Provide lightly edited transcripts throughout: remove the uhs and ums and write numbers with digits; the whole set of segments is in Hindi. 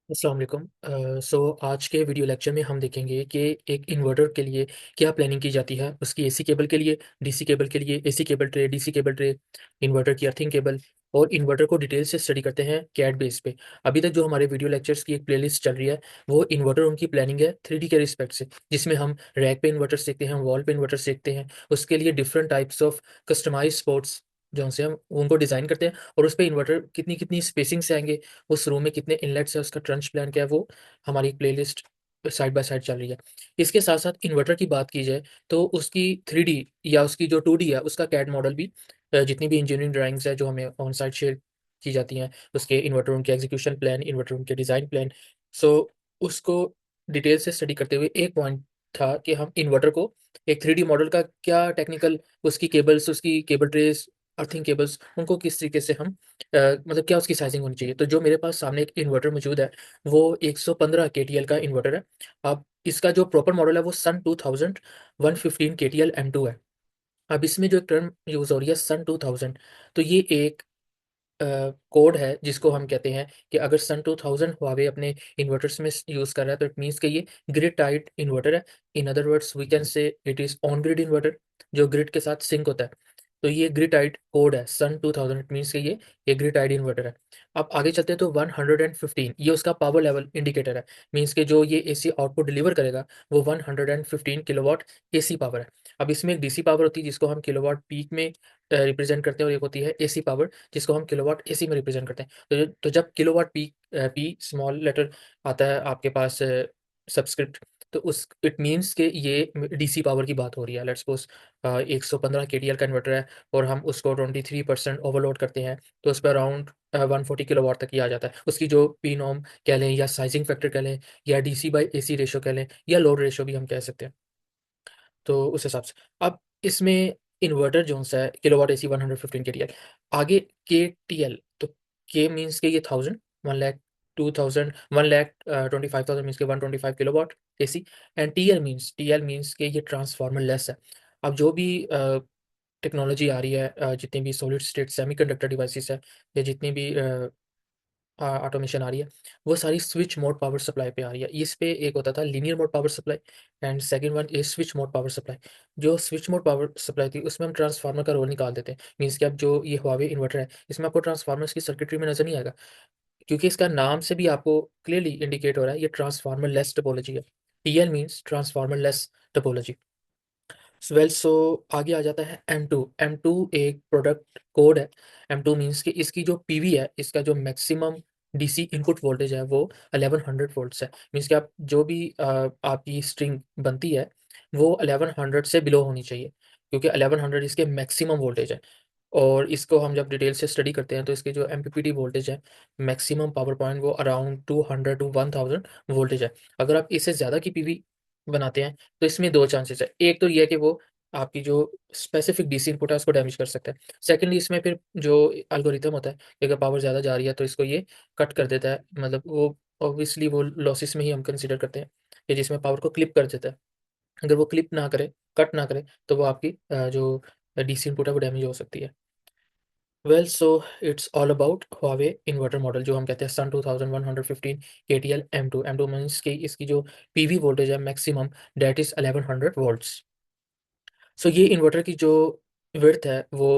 अस्सलाम वालेकुम। आज के वीडियो लेक्चर में हम देखेंगे कि एक इन्वर्टर के लिए क्या प्लानिंग की जाती है। उसकी एसी केबल के लिए, डीसी केबल के लिए, AC cable tray, DC cable tray, inverter की अर्थिंग केबल और इन्वर्टर को डिटेल से स्टडी करते हैं कैड बेस पे। अभी तक जो हमारे वीडियो लेक्चर्स की एक प्लेलिस्ट चल रही है, वो इन्वर्टर उनकी प्लानिंग है 3D के रिस्पेक्ट से, जिसमें हम रैक पे इन्वर्टर सीखते हैं, हम वॉल पे इन्वर्टर सीखते हैं। उसके लिए different types of customize spots जो उनसे हम उनको डिज़ाइन करते हैं, और उस पे इन्वर्टर कितनी कितनी स्पेसिंग से आएंगे, उस रूम में कितने इनलेट्स है, उसका ट्रंच प्लान क्या है, वो हमारी प्लेलिस्ट साइड बाय साइड चल रही है। इसके साथ-साथ इन्वर्टर की बात की जाए तो उसकी 3D या उसकी जो 2D है, उसका कैड मॉडल भी जितनी भी इंजीनियरिंग ड्राइंग्स है जो हमें ऑन साइट शेयर की जाती हैं, उसके इन्वर्टर रूम के एग्जीक्यूशन प्लान, इन्वर्टर रूम के डिज़ाइन प्लान, सो उसको डिटेल से स्टडी करते हुए एक पॉइंट था कि हम इन्वर्टर को एक 3D मॉडल का क्या टेक्निकल, उसकी केबल्स, उसकी केबल ट्रेस, अर्थिंग केबल्स, उनको किस तरीके से हम मतलब क्या उसकी साइज़िंग होनी चाहिए। तो जो मेरे पास सामने एक इन्वर्टर मौजूद है, वो 115 केटीएल का इन्वर्टर है। अब इसका जो प्रॉपर मॉडल है वो सन 2000 115 केटीएल M2 है। अब इसमें जो एक टर्म यूज़ हो रही है सन 2000, तो ये एक कोड है जिसको हम कहते हैं कि अगर सन 2000 हुआवे अपने इन्वर्टर्स में यूज़ कर रहा है, तो इट मीन्स कि ये ग्रिड टाइड इन्वर्टर है। In other words we can say it is on grid inverter, जो ग्रिड के साथ सिंक होता है। तो ये ग्रिड टाइड कोड है सन 2000, इट मीन्स कि ये ग्रिड टाइड इन्वर्टर है। अब आगे चलते हैं तो 115 ये उसका पावर लेवल इंडिकेटर है। मीन्स कि जो ये एसी आउटपुट डिलीवर करेगा वो 115 किलोवाट एसी पावर है। अब इसमें एक डीसी पावर होती है जिसको हम किलोवाट पीक में रिप्रेजेंट करते हैं, और एक होती है एसी पावर जिसको हम किलोवाट एसी में रिप्रेजेंट करते हैं। तो जब kilowatt peak P small letter आता है आपके पास सबस्क्रिप्ट, तो उस इट मीन्स कि ये डीसी पावर की बात हो रही है। लेट्स सपोज 115 केटीएल का इन्वर्टर है और हम उसको 23% ओवरलोड करते हैं, तो उस पर अराउंड 140 किलोवाट तक ही आ जाता है। उसकी जो पी नॉर्म कह लें या साइजिंग फैक्टर कह लें या डीसी बाई एसी रेशो कह लें या लोड रेशो भी हम कह सकते हैं। तो उस हिसाब से अब इसमें इन्वर्टर जो-सा है किलोवाट एसी 115 केटीएल, आगे केटीएल, तो के मीन्स के ये 1000, 1 लाख 2000, 1 लाख 25,000 मीन्स के 125 kilowatt AC, and TL means के ये ट्रांसफार्मर लेस है। अब जो भी टेक्नोलॉजी आ रही है, जितनी भी सॉलिड स्टेट सेमीकंडक्टर डिवाइसेस है या जितनी भी ऑटोमेशन आ रही है, वो सारी स्विच मोड पावर सप्लाई पे आ रही है। इस पे एक होता था linear mode power supply, and second one is switch mode power supply. जो स्विच मोड पावर सप्लाई थी उसमें हम ट्रांसफार्मर का रोल निकाल देते हैं। मीन्स कि अब जो ये हुआवे इन्वर्टर है, इसमें आपको ट्रांसफार्मर्स की सर्किटरी में नज़र नहीं आएगा, क्योंकि इसका नाम से भी आपको क्लियरली इंडिकेट हो रहा है ये ट्रांसफार्मर लेस टोपोलॉजी है। TL means transformer less topology. So आगे आ जाता है M2। M2 एक प्रोडक्ट कोड है। M2 मीन्स कि इसकी जो पीवी है, इसका जो मैक्सिमम डीसी इनपुट वोल्टेज है वो 1100 वोल्ट्स है। मीन्स कि आप जो भी आपकी स्ट्रिंग बनती है वो 1100 से बिलो होनी चाहिए, क्योंकि 1100 इसके मैक्सिमम वोल्टेज है। और इसको हम जब डिटेल से स्टडी करते हैं तो इसके जो एमपीपीटी वोल्टेज है, मैक्सिमम पावर पॉइंट, वो अराउंड 200 टू 1000 वोल्टेज है। अगर आप इससे ज़्यादा की पीवी बनाते हैं तो इसमें 2 चांसेस है। एक तो ये है कि वो आपकी जो स्पेसिफिक डीसी इनपुट है उसको डैमेज कर सकता है। सेकंडली इसमें फिर जो एल्गोरिथम होता है कि अगर पावर ज़्यादा जा रही है तो इसको ये कट कर देता है। मतलब वो ऑब्वियसली वो लॉसेस में ही हम कंसीडर करते हैं कि जिसमें पावर को क्लिप कर देता है। अगर वो क्लिप ना करे, कट ना करे, तो वो आपकी जो डीसी इनपुट है वो डैमेज हो सकती है। सो it's all about Huawei inverter model, जो हम कहते हैं सन 2115 केटीएल M2। M2 मीन्स कि इसकी जो पीवी वोल्टेज है मैक्सिमम, दैट इज़ 1100 वोल्ट्स। सो ये इन्वर्टर की जो विड्थ है वो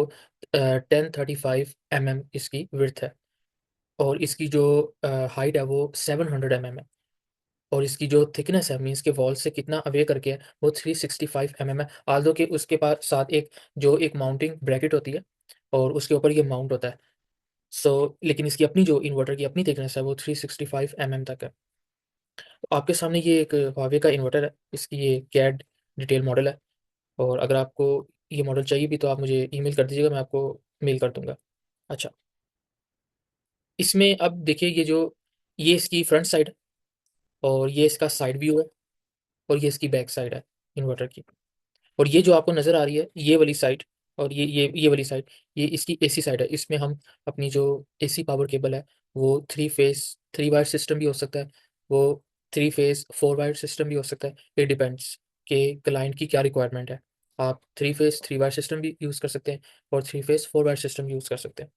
1035 इसकी विड्थ है, और इसकी जो हाइट है वो 700 है, और इसकी जो थिकनेस है, मीन्स के वॉल से कितना अवे करके है, वो 365 है। आल्दो कि उसके पास साथ एक जो एक माउंटिंग ब्रैकेट होती है और उसके ऊपर ये माउंट होता है। लेकिन इसकी अपनी जो इन्वर्टर की अपनी थिकनेस है वो 365 तक है। तो आपके सामने ये एक हुआवे का इन्वर्टर है, इसकी ये कैड डिटेल मॉडल है, और अगर आपको ये मॉडल चाहिए भी तो आप मुझे ईमेल कर दीजिएगा, मैं आपको मेल कर दूँगा। अच्छा, इसमें अब देखिए ये इसकी फ्रंट साइड है, और ये इसका साइड व्यू है, और ये इसकी बैक साइड है इन्वर्टर की। और ये जो आपको नज़र आ रही है, ये वाली साइड, और ये वाली साइड, ये इसकी एसी साइड है। इसमें हम अपनी जो एसी पावर केबल है, वो 3 फेज़ 3 वायर सिस्टम भी हो सकता है, वो 3 फेज़ 4 वायर सिस्टम भी हो सकता है। इट डिपेंड्स कि क्लाइंट की क्या रिक्वायरमेंट है। आप 3 फेज़ 3 वायर सिस्टम भी यूज़ कर सकते हैं और 3 फेज़ 4 वायर सिस्टम यूज़ कर सकते हैं।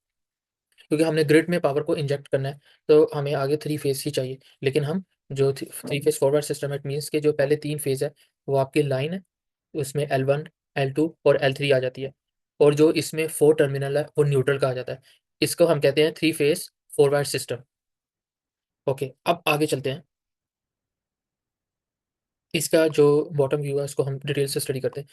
क्योंकि हमने ग्रिड में पावर को इंजेक्ट करना है, तो हमें आगे 3 फेज़ ही चाहिए। लेकिन हम जो 3 फेज़ फॉरवर्ड सिस्टम है, इट मीन्स के जो पहले 3 फेज़ है, वो आपकी लाइन है, उसमें L1, L2 और L3 आ जाती है, और जो इसमें 4 टर्मिनल है, वो न्यूट्रल कहा जाता है। इसको हम कहते हैं 3 फेज़ फॉरवर्ड सिस्टम। ओके, अब आगे चलते हैं। इसका जो बॉटम व्यू है, उसको हम डिटेल से स्टडी करते हैं।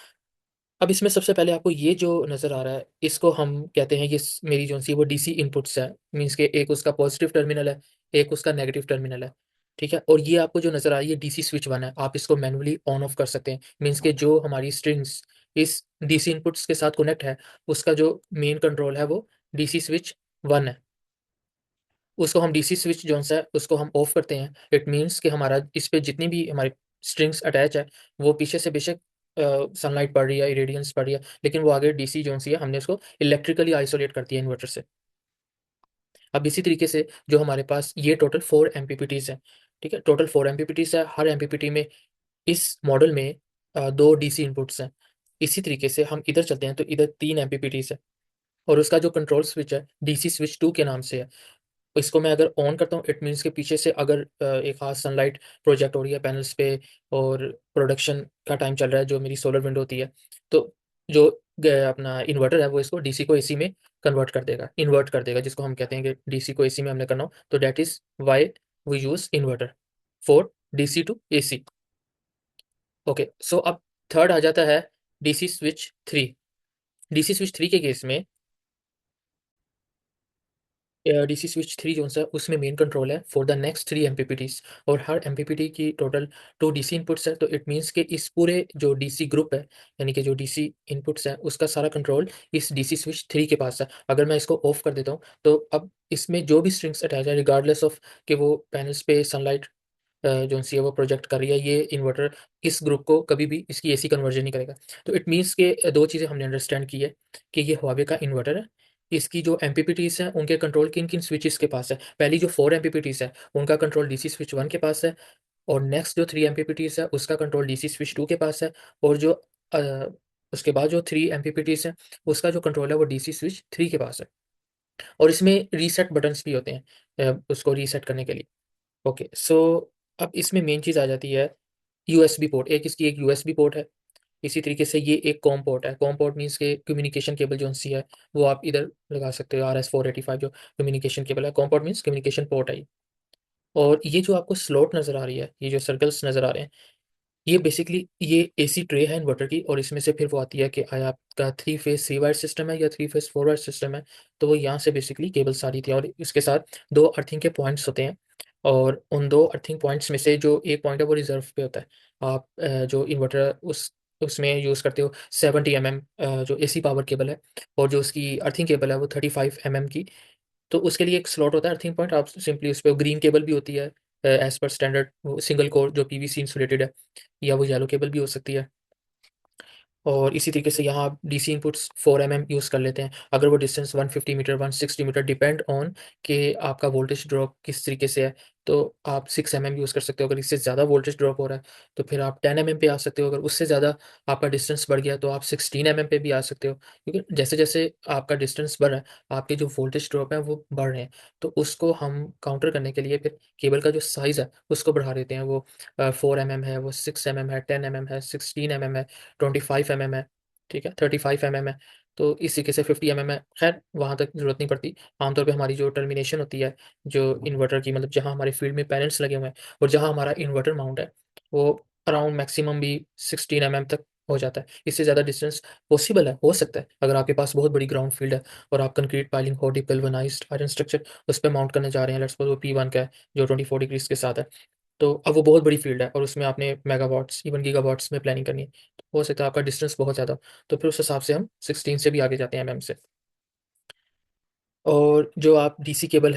अब इसमें सबसे पहले आपको ये जो नज़र आ रहा है, इसको हम कहते हैं, ये मेरी जो सी वो डीसी इनपुट्स है, मीन्स के एक उसका पॉजिटिव टर्मिनल है, एक उसका नेगेटिव टर्मिनल है, ठीक है। और ये आपको जो नज़र आ रही है डीसी स्विच वन है, आप इसको मैनुअली ऑन ऑफ कर सकते हैं। मीन्स के जो हमारी स्ट्रिंग्स इस डीसी इनपुट्स के साथ कनेक्ट है, उसका जो मेन कंट्रोल है वो डीसी स्विच वन है। उसको हम डीसी स्विच जोन-सा है, उसको हम ऑफ करते हैं। इट मीन्स कि हमारा इस पे जितनी भी हमारी स्ट्रिंग्स अटैच है, वो पीछे से बेशक सनलाइट पड़ रही है, इरेडियंस पड़ रही है, लेकिन वो आगे डीसी जोन-सी है, हमने उसको इलेक्ट्रिकली आइसोलेट कर दिया इन्वर्टर से। अब इसी तरीके से जो हमारे पास ये टोटल 4 एमपीपीटीज़ हैं, ठीक है? टोटल 4 एमपीपीटीज़ है, हर एमपीपीटी में इस मॉडल में 2 डीसी इनपुट्स हैं। इसी तरीके से हम इधर चलते हैं, तो इधर 3 एमपीपीटीज़ है, और उसका जो कंट्रोल स्विच है, डीसी स्विच 2 के नाम से है। इसको मैं अगर ऑन करता हूँ, इट मीन्स के पीछे से अगर एक ख़ास सनलाइट प्रोजेक्ट हो रही है पैनल्स पे, और प्रोडक्शन का टाइम चल रहा है, जो मेरी सोलर विंडो होती है, तो जो अपना इन्वर्टर है, वो इसको डीसी को एसी में इन्वर्ट कर देगा, जिसको हम कहते हैं कि डीसी को एसी में हमने करना हो, तो that is why we use inverter for DC to AC. Okay, so अब थर्ड आ जाता है डीसी स्विच 3। डीसी स्विच 3 के केस में डीसी स्विच 3 जो सा उसमें मेन कंट्रोल है फॉर द नेक्स्ट 3 एमपीपीटीज़, और हर एमपीपीटी की टोटल 2 डीसी इनपुट्स है, तो इट मीन्स कि इस पूरे जो डीसी ग्रुप है, यानी कि जो डीसी इनपुट्स हैं, उसका सारा कंट्रोल इस डीसी स्विच 3 के पास है। अगर मैं इसको ऑफ कर देता हूँ, तो अब इसमें जो भी स्ट्रिंग्स अटैच है, रिगार्डलेस ऑफ कि वो पैनल्स पे सनलाइट जो-सी है वो प्रोजेक्ट कर रही है, ये इन्वर्टर इस ग्रुप को कभी भी इसकी एसी कन्वर्जन नहीं करेगा। तो इट मीन्स के 2 चीज़ें हमने अंडरस्टैंड की है कि ये हुआवे का इन्वर्टर है। इसकी जो एमपीपीटीज़ हैं, उनके कंट्रोल किन-किन स्विचेस के पास है। पहली जो 4 एमपीपीटीज़ है, उनका कंट्रोल डीसी स्विच 1 के पास है, और नेक्स्ट जो 3 एमपीपीटीज़ है, उसका कंट्रोल डीसी स्विच 2 के पास है, और जो अ, उसके बाद जो 3 एमपीपीटीज़ हैं, उसका जो कंट्रोल है वो डीसी स्विच 3 के पास है। और इसमें रीसेट बटन्स भी होते हैं उसको रीसेट करने के लिए। ओके, सो अब इसमें मेन चीज़ आ जाती है यूएसबी पोर्ट। एक इसकी एक यूएसबी पोर्ट है, इसी तरीके से ये एक कॉम पोर्ट है। कॉम पोर्ट मीन्स के कम्युनिकेशन केबल जो-सी है, वो आप इधर लगा सकते हो, RS485 जो कम्युनिकेशन केबल है। Com port means communication port है ये। और ये जो आपको स्लॉट नज़र आ रही है, ये जो सर्कल्स नज़र आ रहे हैं, ये बेसिकली ये एसी ट्रे है इन्वर्टर की, और इसमें से फिर वो आती है कि आया आपका 3 फेज़ 3 वायर सिस्टम है या 3 फेज़ 4 वायर सिस्टम है, तो वो यहाँ से बेसिकली केबल्स आ रही थी, और इसके साथ 2 अर्थिंग के पॉइंट्स होते हैं, और उन 2 अर्थिंग पॉइंट्स में से जो एक पॉइंट है वो रिज़र्व पे होता है। आप जो इन्वर्टर उसमें यूज़ करते हो 70 जो एसी पावर केबल है, और जो उसकी अर्थिंग केबल है वो 35 की, तो उसके लिए एक स्लॉट होता है अर्थिंग पॉइंट, आप सिंपली उस पे ग्रीन केबल भी होती है एज़ पर स्टैंडर्ड, वो सिंगल कोर जो पीवीसी इंसुलेटेड है, या वो येलो केबल भी हो सकती है। और इसी तरीके से यहाँ आप डीसी इनपुट्स 4 यूज़ कर लेते हैं। अगर वो distance 150 metre, 160 metre, depend on कि आपका वोल्टेज ड्रॉप किस तरीके से है, तो आप 6 यूज़ कर सकते हो। अगर इससे ज़्यादा वोल्टेज ड्रॉप हो रहा है, तो फिर आप 10 पे आ सकते हो। अगर उससे ज़्यादा आपका डिस्टेंस बढ़ गया, तो आप 16 पे भी आ सकते हो। क्योंकि जैसे-जैसे आपका डिस्टेंस बढ़ रहा है, आपके जो वोल्टेज ड्रॉप है, वो बढ़ रहे हैं। तो उसको हम काउंटर करने के लिए फिर केबल का जो साइज़ है, उसको बढ़ा देते हैं। वो 4 है, वो 6 है, 10 है, 16 है, 25 है, ठीक है, 35 है, तो इस तरीके से 50 है। ख़ैर वहाँ तक ज़रूरत नहीं पड़ती। आमतौर पे हमारी जो टर्मिनेशन होती है, जो इन्वर्टर की, मतलब जहाँ हमारे फ़ील्ड में पैनल्स लगे हुए हैं और जहाँ हमारा इन्वर्टर माउंट है, वो अराउंड मैक्सिमम भी 16 तक हो जाता है। इससे ज़्यादा डिस्टेंस पॉसिबल है, हो सकता है, अगर आपके पास बहुत बड़ी ग्राउंड फ़ील्ड है और आप कंक्रीट पाइलिंग हो, गैल्वेनाइज़्ड आयरन स्ट्रक्चर उस पे माउंट करने जा रहे हैं, लेट्स सपोज़ वो P1 का है, जो 24 डिग्रीज़ के साथ है। तो अब वो बहुत बड़ी फ़ील्ड है और उसमें आपने मेगावाट्स, इवन गीगावाट्स में प्लानिंग करनी है। तो हो सकता है आपका डिस्टेंस बहुत ज़्यादा हो, तो फिर उस हिसाब से हम 16 से भी आगे जाते हैं से। और जो आप डीसी केबल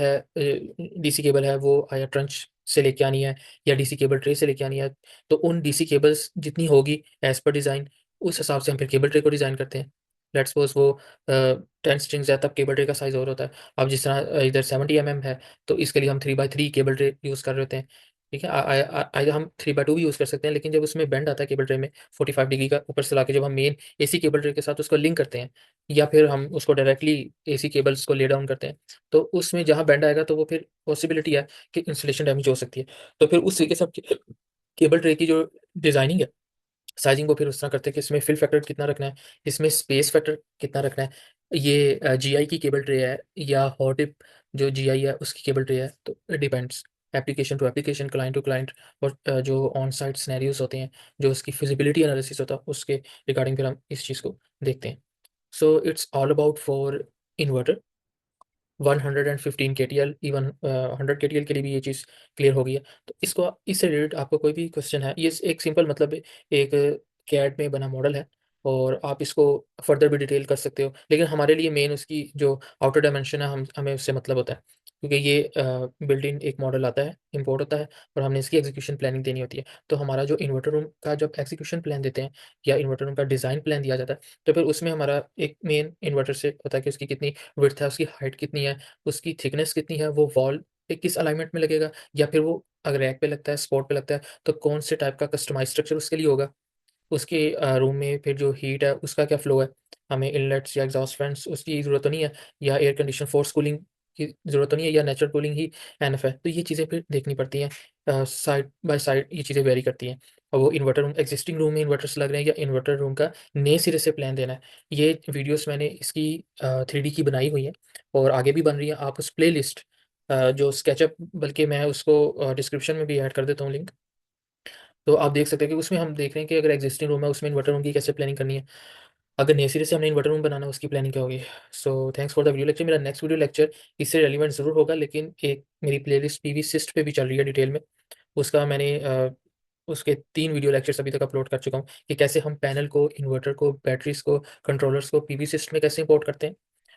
है वो या ट्रंच से लेके आनी है या डीसी केबल ट्रे से लेके आनी है, तो उन डीसी केबल्स जितनी होगी एज़ पर डिज़ाइन, उस हिसाब से हम फिर केबल ट्रे को डिज़ाइन करते हैं। लेट्स सपोज़ वो 10 स्ट्रिंग्स है, तब केबल ट्रे का साइज़ और होता है। अब जिस तरह इधर 70 है, तो इसके लिए हम 3 बाय 3 केबल ट्रे यूज़ कर रहे होते हैं। ठीक है। हम 3/2 भी यूज़ कर सकते हैं, लेकिन जब उसमें बेंड आता है केबल ट्रे में 45 डिग्री का ऊपर से लाके जब हम मेन एसी केबल ट्रे के साथ उसको लिंक करते हैं, या फिर हम उसको डायरेक्टली एसी केबल्स को ले डाउन करते हैं, तो उसमें जहाँ बेंड आएगा तो वो फिर पॉसिबिलिटी है कि इंस्टॉलेशन डैमेज हो सकती है। तो फिर उस तरीके से केबल ट्रे की जो डिज़ाइनिंग है, साइज़िंग को फिर उस तरह करते हैं कि इसमें फ़िल फैक्टर कितना रखना है, इसमें स्पेस फैक्टर कितना रखना है। ये जीआई की केबल ट्रे है या हॉट डिप जो जीआई है उसकी केबल ट्रे है, तो it depends application to application, client to client. और जो ऑन साइट सिनेरियोज़ होते हैं, जो उसकी फिज़िबिलिटी एनालिसिस होता है, उसके रिगार्डिंग फिर हम इस चीज़ को देखते हैं। So it's all about for inverter 115 KTL, even 100 KTL के लिए भी ये चीज़ क्लियर हो गई है। तो इससे रिलेटेड आपको कोई भी क्वेश्चन है, ये एक सिंपल मतलब एक कैड में बना मॉडल है, और आप इसको फर्दर भी डिटेल कर सकते हो, लेकिन हमारे लिए मेन उसकी जो आउटर डायमेंशन है, हमें उससे मतलब होता है, क्योंकि ये बिल्ट इन एक मॉडल आता है, इंपोर्ट होता है, और हमने इसकी एग्जीक्यूशन प्लानिंग देनी होती है। तो हमारा जो इन्वर्टर रूम का जब एग्जीक्यूशन प्लान देते हैं, या इन्वर्टर रूम का डिज़ाइन प्लान दिया जाता है, तो फिर उसमें हमारा एक मेन इन्वर्टर से होता है कि उसकी कितनी विड्थ है, उसकी हाइट कितनी है, उसकी थिकनेस कितनी है, वो वॉल पे किस अलाइनमेंट में लगेगा, या फिर वो अगर रैक पे लगता है, स्पॉट पे लगता है, तो कौन से टाइप का कस्टमाइज़ स्ट्रक्चर उसके लिए होगा। उसके रूम में फिर जो हीट है उसका क्या फ्लो है, हमें इनलेट्स या एग्ज़ॉस्ट फैन्स उसकी ज़रूरत तो नहीं है, या एयर कंडीशन फोर्स कूलिंग की ज़रूरत तो नहीं है, या नेचुरल कूलिंग ही एनफ है। तो ये चीज़ें फिर देखनी पड़ती हैं, साइड बाय साइड ये चीज़ें वेरी करती हैं। और वो इन्वर्टर रूम एग्जिस्टिंग रूम में इन्वर्टर्स लग रहे हैं, या इन्वर्टर रूम का नए सिरे से प्लान देना है। ये वीडियोज़ मैंने इसकी 3D की बनाई हुई है, और आगे भी बन रही है। आप उस प्लेलिस्ट जो स्केचअप, बल्कि मैं उसको डिस्क्रिप्शन में भी ऐड कर देता हूँ लिंक, तो आप देख सकते हैं कि उसमें हम देख रहे हैं कि अगर एक्जिस्टिंग रूम है उसमें इन्वर्टर रूम की कैसे प्लानिंग करनी है। अगर नए सिरे से हमने इन्वर्टर रूम बनाना है उसकी प्लानिंग क्या होगी। So thanks for the video lecture. मेरा नेक्स्ट वीडियो लेक्चर इससे रेलिवेंट ज़रूर होगा, लेकिन एक मेरी प्लेलिस्ट पीवी सिस्ट पे भी चल रही है डिटेल में। उसका मैंने उसके 3 वीडियो लेक्चर्स अभी तक अपलोड कर चुका हूँ कि कैसे हम पैनल को, इन्वर्टर को, बैटरीज़ को, कंट्रोलर्स को पीवी सिस्ट में कैसे इंपोर्ट करते हैं,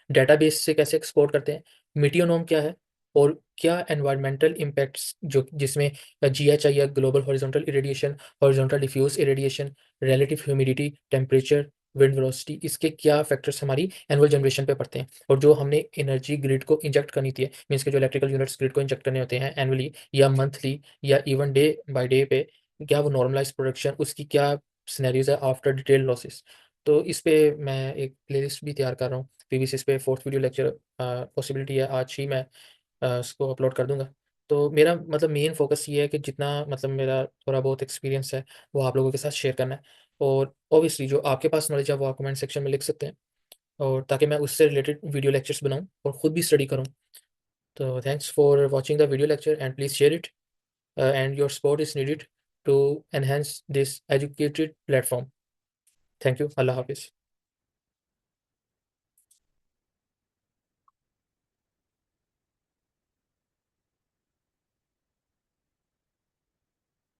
डेटाबेस से कैसे एक्सपोर्ट करते हैं, मीटियोनोम क्या है, और क्या एनवायरमेंटल इम्पैक्ट्स जो जिसमें जीएचआई या global horizontal irradiation, horizontal diffuse irradiation, relative humidity, temperature, wind velocity, इसके क्या फैक्टर्स हमारी एनुअल जनरेशन पे पड़ते हैं। और जो हमने एनर्जी ग्रिड को इंजेक्ट करनी थी, मीन्स के जो इलेक्ट्रिकल यूनिट्स ग्रिड को इंजेक्ट करने होते हैं एनुअली या मंथली या इवन डे बाय डे पे, क्या वो नॉर्मलाइज प्रोडक्शन, उसकी क्या सिनेरियोज है आफ्टर डिटेल लॉसेस। तो इस पे मैं एक प्लेलिस्ट भी तैयार कर रहा हूँ। पीवीसी पे 4th वीडियो लेक्चर पॉसिबिलिटी है आज ही मैं उसको अपलोड कर दूँगा। तो मेरा मतलब मेन फ़ोकस ये है कि जितना मतलब मेरा थोड़ा बहुत एक्सपीरियंस है, वो आप लोगों के साथ शेयर करना है, और ऑब्वियसली जो आपके पास नॉलेज है वो आप कमेंट सेक्शन में लिख सकते हैं, और ताकि मैं उससे रिलेटेड वीडियो लेक्चर्स बनाऊँ और खुद भी स्टडी करूँ। तो thanks for watching the video lecture, and please share it, and your support is needed to enhance this educated platform. Thank you. अल्लाह हाफ़िज़।